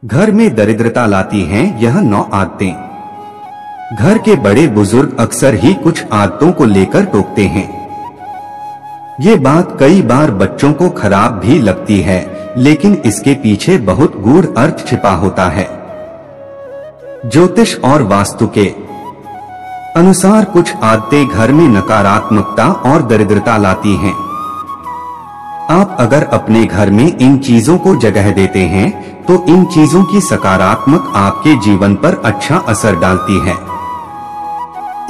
घर में दरिद्रता लाती हैं यह 9 आदतें। घर के बड़े बुजुर्ग अक्सर ही कुछ आदतों को लेकर टोकते हैं। ये बात कई बार बच्चों को खराब भी लगती है, लेकिन इसके पीछे बहुत गूढ़ अर्थ छिपा होता है। ज्योतिष और वास्तु के अनुसार कुछ आदतें घर में नकारात्मकता और दरिद्रता लाती हैं। आप अगर अपने घर में इन चीजों को जगह देते हैं तो इन चीजों की सकारात्मक आपके जीवन पर अच्छा असर डालती है।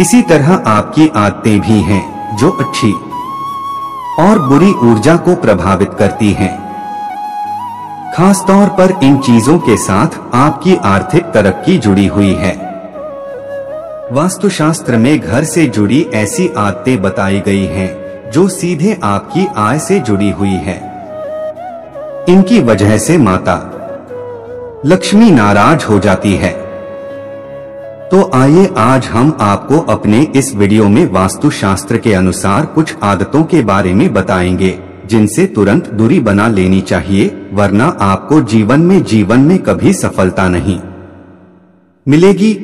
इसी तरह आपकी आदतें भी हैं जो अच्छी और बुरी ऊर्जा को प्रभावित करती हैं। खासतौर पर इन चीजों के साथ आपकी आर्थिक तरक्की जुड़ी हुई है। वास्तुशास्त्र में घर से जुड़ी ऐसी आदतें बताई गई हैं जो सीधे आपकी आय से जुड़ी हुई है। इनकी वजह से माता लक्ष्मी नाराज हो जाती है। तो आइए आज हम आपको अपने इस वीडियो में वास्तुशास्त्र के अनुसार कुछ आदतों के बारे में बताएंगे जिनसे तुरंत दूरी बना लेनी चाहिए, वरना आपको जीवन में कभी सफलता नहीं मिलेगी।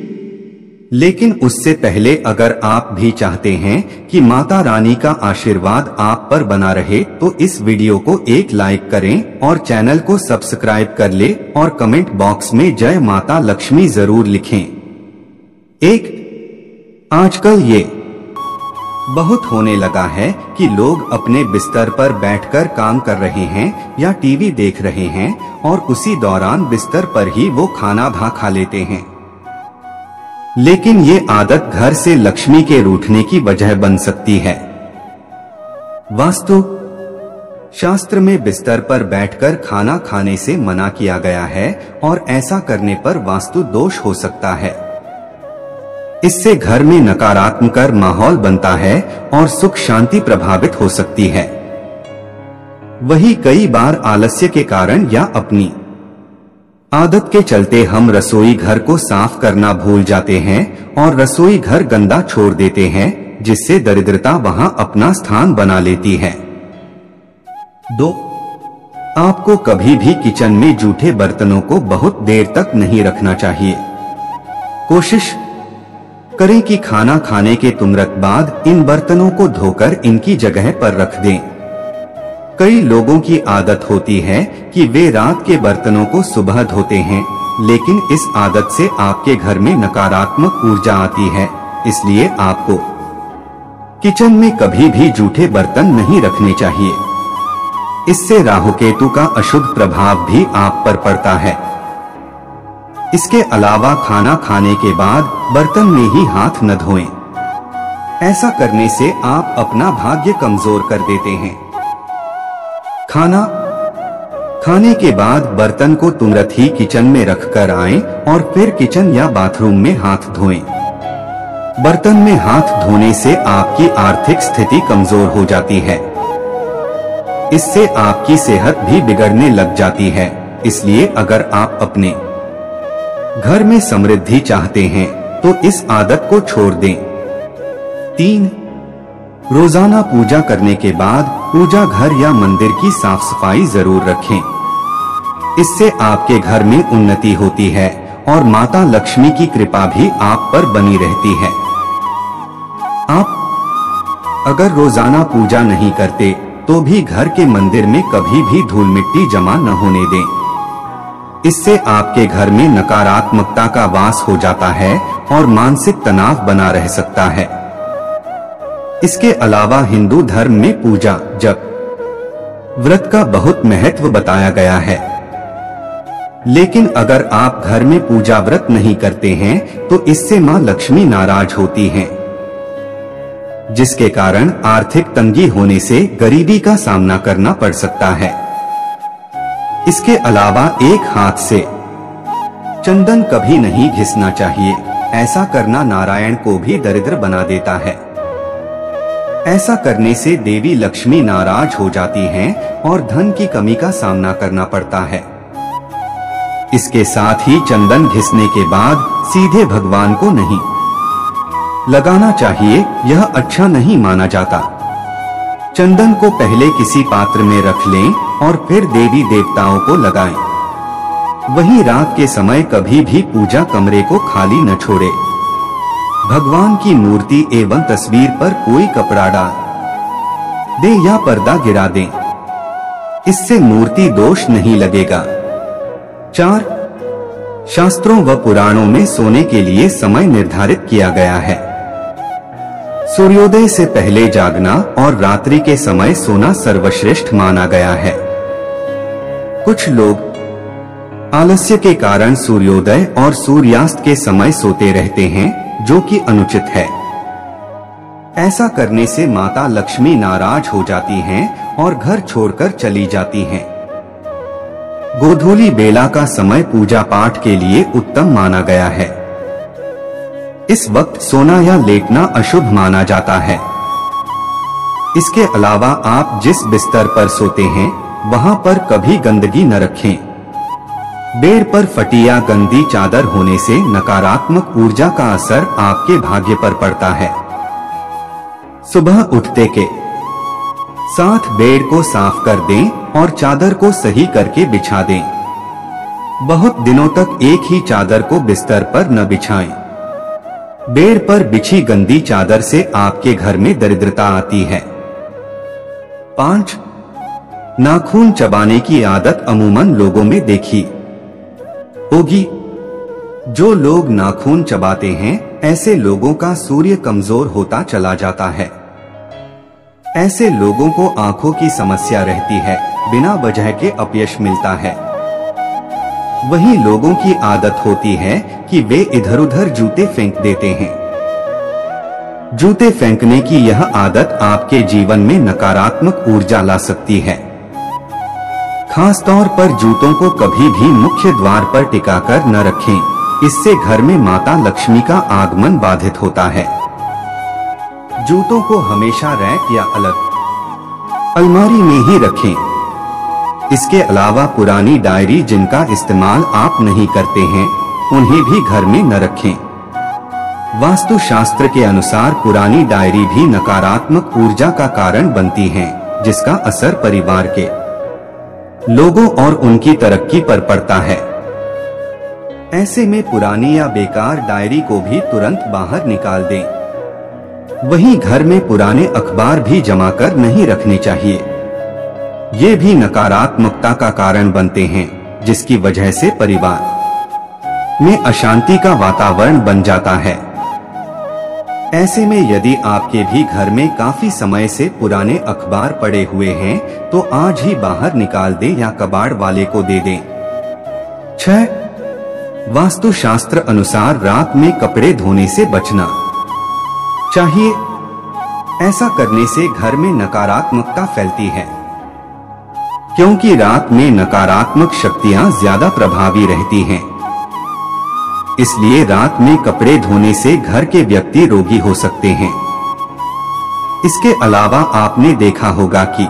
लेकिन उससे पहले अगर आप भी चाहते हैं कि माता रानी का आशीर्वाद आप पर बना रहे तो इस वीडियो को एक लाइक करें और चैनल को सब्सक्राइब कर ले और कमेंट बॉक्स में जय माता लक्ष्मी जरूर लिखें। आजकल ये बहुत होने लगा है कि लोग अपने बिस्तर पर बैठकर काम कर रहे हैं या टीवी देख रहे हैं और उसी दौरान बिस्तर पर ही वो खाना खा लेते हैं। लेकिन ये आदत घर से लक्ष्मी के रूठने की वजह बन सकती है। वास्तु शास्त्र में बिस्तर पर बैठकर खाना खाने से मना किया गया है और ऐसा करने पर वास्तु दोष हो सकता है। इससे घर में नकारात्मक माहौल बनता है और सुख शांति प्रभावित हो सकती है। वही कई बार आलस्य के कारण या अपनी आदत के चलते हम रसोई घर को साफ करना भूल जाते हैं और रसोई घर गंदा छोड़ देते हैं, जिससे दरिद्रता वहां अपना स्थान बना लेती है। 2. आपको कभी भी किचन में जूठे बर्तनों को बहुत देर तक नहीं रखना चाहिए। कोशिश करें कि खाना खाने के तुरंत बाद इन बर्तनों को धोकर इनकी जगह पर रख दें। कई लोगों की आदत होती है कि वे रात के बर्तनों को सुबह धोते हैं, लेकिन इस आदत से आपके घर में नकारात्मक ऊर्जा आती है। इसलिए आपको किचन में कभी भी जूठे बर्तन नहीं रखने चाहिए। इससे राहु केतु का अशुभ प्रभाव भी आप पर पड़ता है। इसके अलावा खाना खाने के बाद बर्तन में ही हाथ न धोएं। ऐसा करने से आप अपना भाग्य कमजोर कर देते हैं। खाना खाने के बाद बर्तन को तुरंत ही किचन में रखकर आएं और फिर किचन या बाथरूम में हाथ धोएं। बर्तन में हाथ धोने से आपकी आर्थिक स्थिति कमजोर हो जाती है। इससे आपकी सेहत भी बिगड़ने लग जाती है। इसलिए अगर आप अपने घर में समृद्धि चाहते हैं तो इस आदत को छोड़ दें। 3. रोजाना पूजा करने के बाद पूजा घर या मंदिर की साफ सफाई जरूर रखें। इससे आपके घर में उन्नति होती है और माता लक्ष्मी की कृपा भी आप पर बनी रहती है। आप अगर रोजाना पूजा नहीं करते तो भी घर के मंदिर में कभी भी धूल मिट्टी जमा न होने दें। इससे आपके घर में नकारात्मकता का वास हो जाता है और मानसिक तनाव बना रह सकता है। इसके अलावा हिंदू धर्म में पूजा जप व्रत का बहुत महत्व बताया गया है। लेकिन अगर आप घर में पूजा व्रत नहीं करते हैं तो इससे मां लक्ष्मी नाराज होती हैं, जिसके कारण आर्थिक तंगी होने से गरीबी का सामना करना पड़ सकता है। इसके अलावा एक हाथ से चंदन कभी नहीं घिसना चाहिए। ऐसा करना नारायण को भी दरिद्र बना देता है। ऐसा करने से देवी लक्ष्मी नाराज हो जाती हैं और धन की कमी का सामना करना पड़ता है। इसके साथ ही चंदन घिसने के बाद सीधे भगवान को नहीं लगाना चाहिए, यह अच्छा नहीं माना जाता। चंदन को पहले किसी पात्र में रख लें और फिर देवी देवताओं को लगाएं। वहीं रात के समय कभी भी पूजा कमरे को खाली न छोड़े। भगवान की मूर्ति एवं तस्वीर पर कोई कपड़ा डाल दे या पर्दा गिरा दें, इससे मूर्ति दोष नहीं लगेगा। 4. शास्त्रों व पुराणों में सोने के लिए समय निर्धारित किया गया है। सूर्योदय से पहले जागना और रात्रि के समय सोना सर्वश्रेष्ठ माना गया है। कुछ लोग आलस्य के कारण सूर्योदय और सूर्यास्त के समय सोते रहते हैं, जो कि अनुचित है। ऐसा करने से माता लक्ष्मी नाराज हो जाती हैं और घर छोड़कर चली जाती हैं। गोधूली बेला का समय पूजा पाठ के लिए उत्तम माना गया है। इस वक्त सोना या लेटना अशुभ माना जाता है। इसके अलावा आप जिस बिस्तर पर सोते हैं वहां पर कभी गंदगी न रखें। बेड पर फटी या गंदी चादर होने से नकारात्मक ऊर्जा का असर आपके भाग्य पर पड़ता है। सुबह उठते के साथ बेड को साफ कर दें और चादर को सही करके बिछा दें। बहुत दिनों तक एक ही चादर को बिस्तर पर न बिछाएं। बेड पर बिछी गंदी चादर से आपके घर में दरिद्रता आती है। 5. नाखून चबाने की आदत अमूमन लोगों में देखी होगी। जो लोग नाखून चबाते हैं, ऐसे लोगों का सूर्य कमजोर होता चला जाता है। ऐसे लोगों को आंखों की समस्या रहती है, बिना वजह के अपयश मिलता है। वहीं लोगों की आदत होती है कि वे इधर उधर जूते फेंक देते हैं। जूते फेंकने की यह आदत आपके जीवन में नकारात्मक ऊर्जा ला सकती है। खास तौर पर जूतों को कभी भी मुख्य द्वार पर टिकाकर न रखें, इससे घर में माता लक्ष्मी का आगमन बाधित होता है। जूतों को हमेशा रैक या अलग अलमारी में ही रखें। इसके अलावा पुरानी डायरी जिनका इस्तेमाल आप नहीं करते हैं, उन्हें भी घर में न रखें। वास्तु शास्त्र के अनुसार पुरानी डायरी भी नकारात्मक ऊर्जा का कारण बनती हैं, जिसका असर परिवार के लोगों और उनकी तरक्की पर पड़ता है। ऐसे में पुरानी या बेकार डायरी को भी तुरंत बाहर निकाल दें। वहीं घर में पुराने अखबार भी जमा कर नहीं रखने चाहिए। ये भी नकारात्मकता का कारण बनते हैं, जिसकी वजह से परिवार में अशांति का वातावरण बन जाता है। ऐसे में यदि आपके भी घर में काफी समय से पुराने अखबार पड़े हुए हैं, तो आज ही बाहर निकाल दें या कबाड़ वाले को दे दें। 6. वास्तु शास्त्र अनुसार रात में कपड़े धोने से बचना चाहिए। ऐसा करने से घर में नकारात्मकता फैलती है, क्योंकि रात में नकारात्मक शक्तियां ज्यादा प्रभावी रहती हैं। इसलिए रात में कपड़े धोने से घर के व्यक्ति रोगी हो सकते हैं। इसके अलावा आपने देखा होगा कि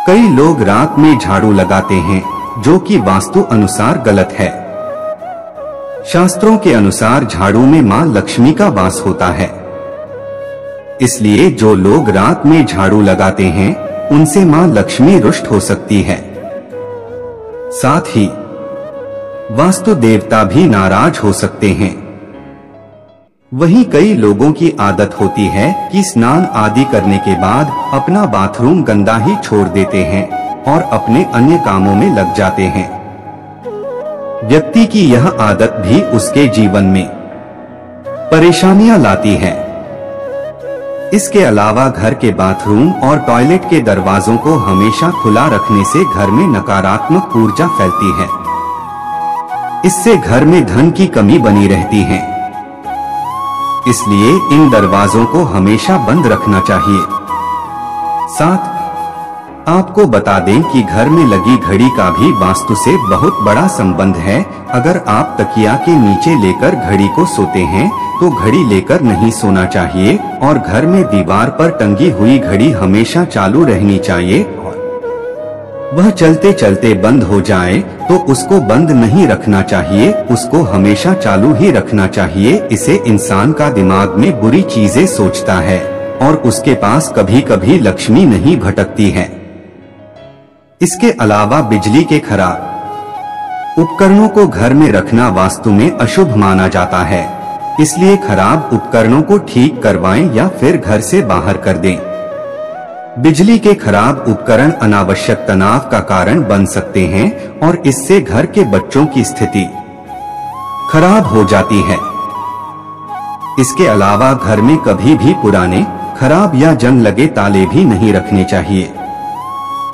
कई लोग रात में झाड़ू लगाते हैं, जो कि वास्तु अनुसार गलत है। शास्त्रों के अनुसार झाड़ू में मां लक्ष्मी का वास होता है। इसलिए जो लोग रात में झाड़ू लगाते हैं, उनसे मां लक्ष्मी रुष्ट हो सकती है। साथ ही वास्तु देवता भी नाराज हो सकते हैं। वहीं कई लोगों की आदत होती है कि स्नान आदि करने के बाद अपना बाथरूम गंदा ही छोड़ देते हैं और अपने अन्य कामों में लग जाते हैं। व्यक्ति की यह आदत भी उसके जीवन में परेशानियां लाती है। इसके अलावा घर के बाथरूम और टॉयलेट के दरवाजों को हमेशा खुला रखने से घर में नकारात्मक ऊर्जा फैलती है। इससे घर में धन की कमी बनी रहती है। इसलिए इन दरवाजों को हमेशा बंद रखना चाहिए। 7. आपको बता दें कि घर में लगी घड़ी का भी वास्तु से बहुत बड़ा संबंध है। अगर आप तकिया के नीचे लेकर घड़ी को सोते हैं, तो घड़ी लेकर नहीं सोना चाहिए और घर में दीवार पर टंगी हुई घड़ी हमेशा चालू रहनी चाहिए। वह चलते चलते बंद हो जाए तो उसको बंद नहीं रखना चाहिए, उसको हमेशा चालू ही रखना चाहिए। इसे इंसान का दिमाग में बुरी चीजें सोचता है और उसके पास कभी कभी लक्ष्मी नहीं भटकती है। इसके अलावा बिजली के खराब उपकरणों को घर में रखना वास्तु में अशुभ माना जाता है, इसलिए खराब उपकरणों को ठीक करवाएं या फिर घर से बाहर कर दें। बिजली के खराब उपकरण अनावश्यक तनाव का कारण बन सकते हैं और इससे घर के बच्चों की स्थिति खराब हो जाती है। इसके अलावा घर में कभी भी पुराने, खराब या जंग लगे ताले भी नहीं रखने चाहिए।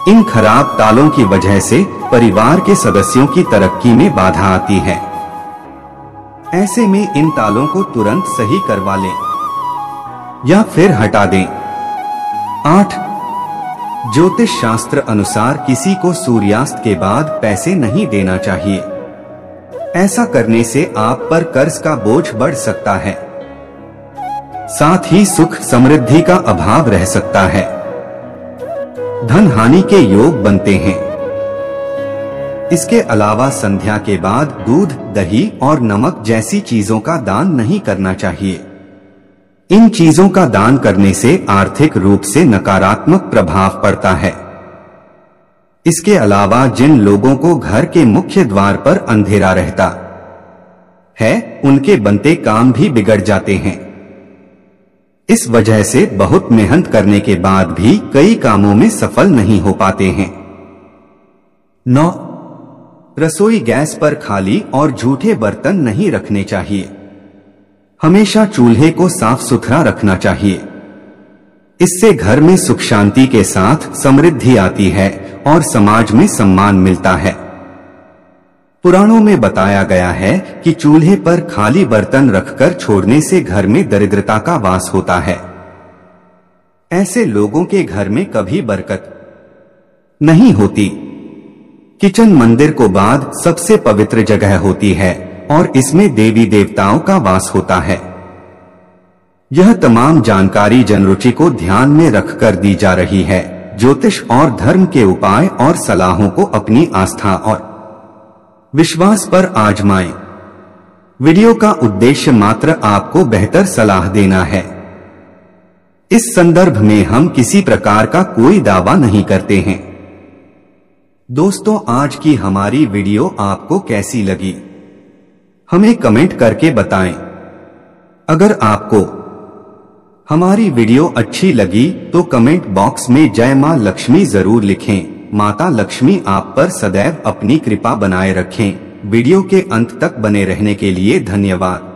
इन खराब तालों की वजह से परिवार के सदस्यों की तरक्की में बाधा आती है। ऐसे में इन तालों को तुरंत सही करवा लें या फिर हटा दें। 8. ज्योतिष शास्त्र अनुसार किसी को सूर्यास्त के बाद पैसे नहीं देना चाहिए। ऐसा करने से आप पर कर्ज का बोझ बढ़ सकता है, साथ ही सुख समृद्धि का अभाव रह सकता है। धन हानि के योग बनते हैं। इसके अलावा संध्या के बाद दूध, दही और नमक जैसी चीजों का दान नहीं करना चाहिए। इन चीजों का दान करने से आर्थिक रूप से नकारात्मक प्रभाव पड़ता है। इसके अलावा जिन लोगों को घर के मुख्य द्वार पर अंधेरा रहता है, उनके बनते काम भी बिगड़ जाते हैं। इस वजह से बहुत मेहनत करने के बाद भी कई कामों में सफल नहीं हो पाते हैं। 9. रसोई गैस पर खाली और झूठे बर्तन नहीं रखने चाहिए। हमेशा चूल्हे को साफ सुथरा रखना चाहिए। इससे घर में सुख शांति के साथ समृद्धि आती है और समाज में सम्मान मिलता है। पुराणों में बताया गया है कि चूल्हे पर खाली बर्तन रखकर छोड़ने से घर में दरिद्रता का वास होता है। ऐसे लोगों के घर में कभी बरकत नहीं होती। किचन मंदिर को बाद सबसे पवित्र जगह होती है और इसमें देवी देवताओं का वास होता है। यह तमाम जानकारी जनरुचि को ध्यान में रखकर दी जा रही है। ज्योतिष और धर्म के उपाय और सलाहों को अपनी आस्था और विश्वास पर आजमाएं। वीडियो का उद्देश्य मात्र आपको बेहतर सलाह देना है। इस संदर्भ में हम किसी प्रकार का कोई दावा नहीं करते हैं। दोस्तों, आज की हमारी वीडियो आपको कैसी लगी, हमें कमेंट करके बताएं। अगर आपको हमारी वीडियो अच्छी लगी तो कमेंट बॉक्स में जय मां लक्ष्मी जरूर लिखें। माता लक्ष्मी आप पर सदैव अपनी कृपा बनाए रखें। वीडियो के अंत तक बने रहने के लिए धन्यवाद।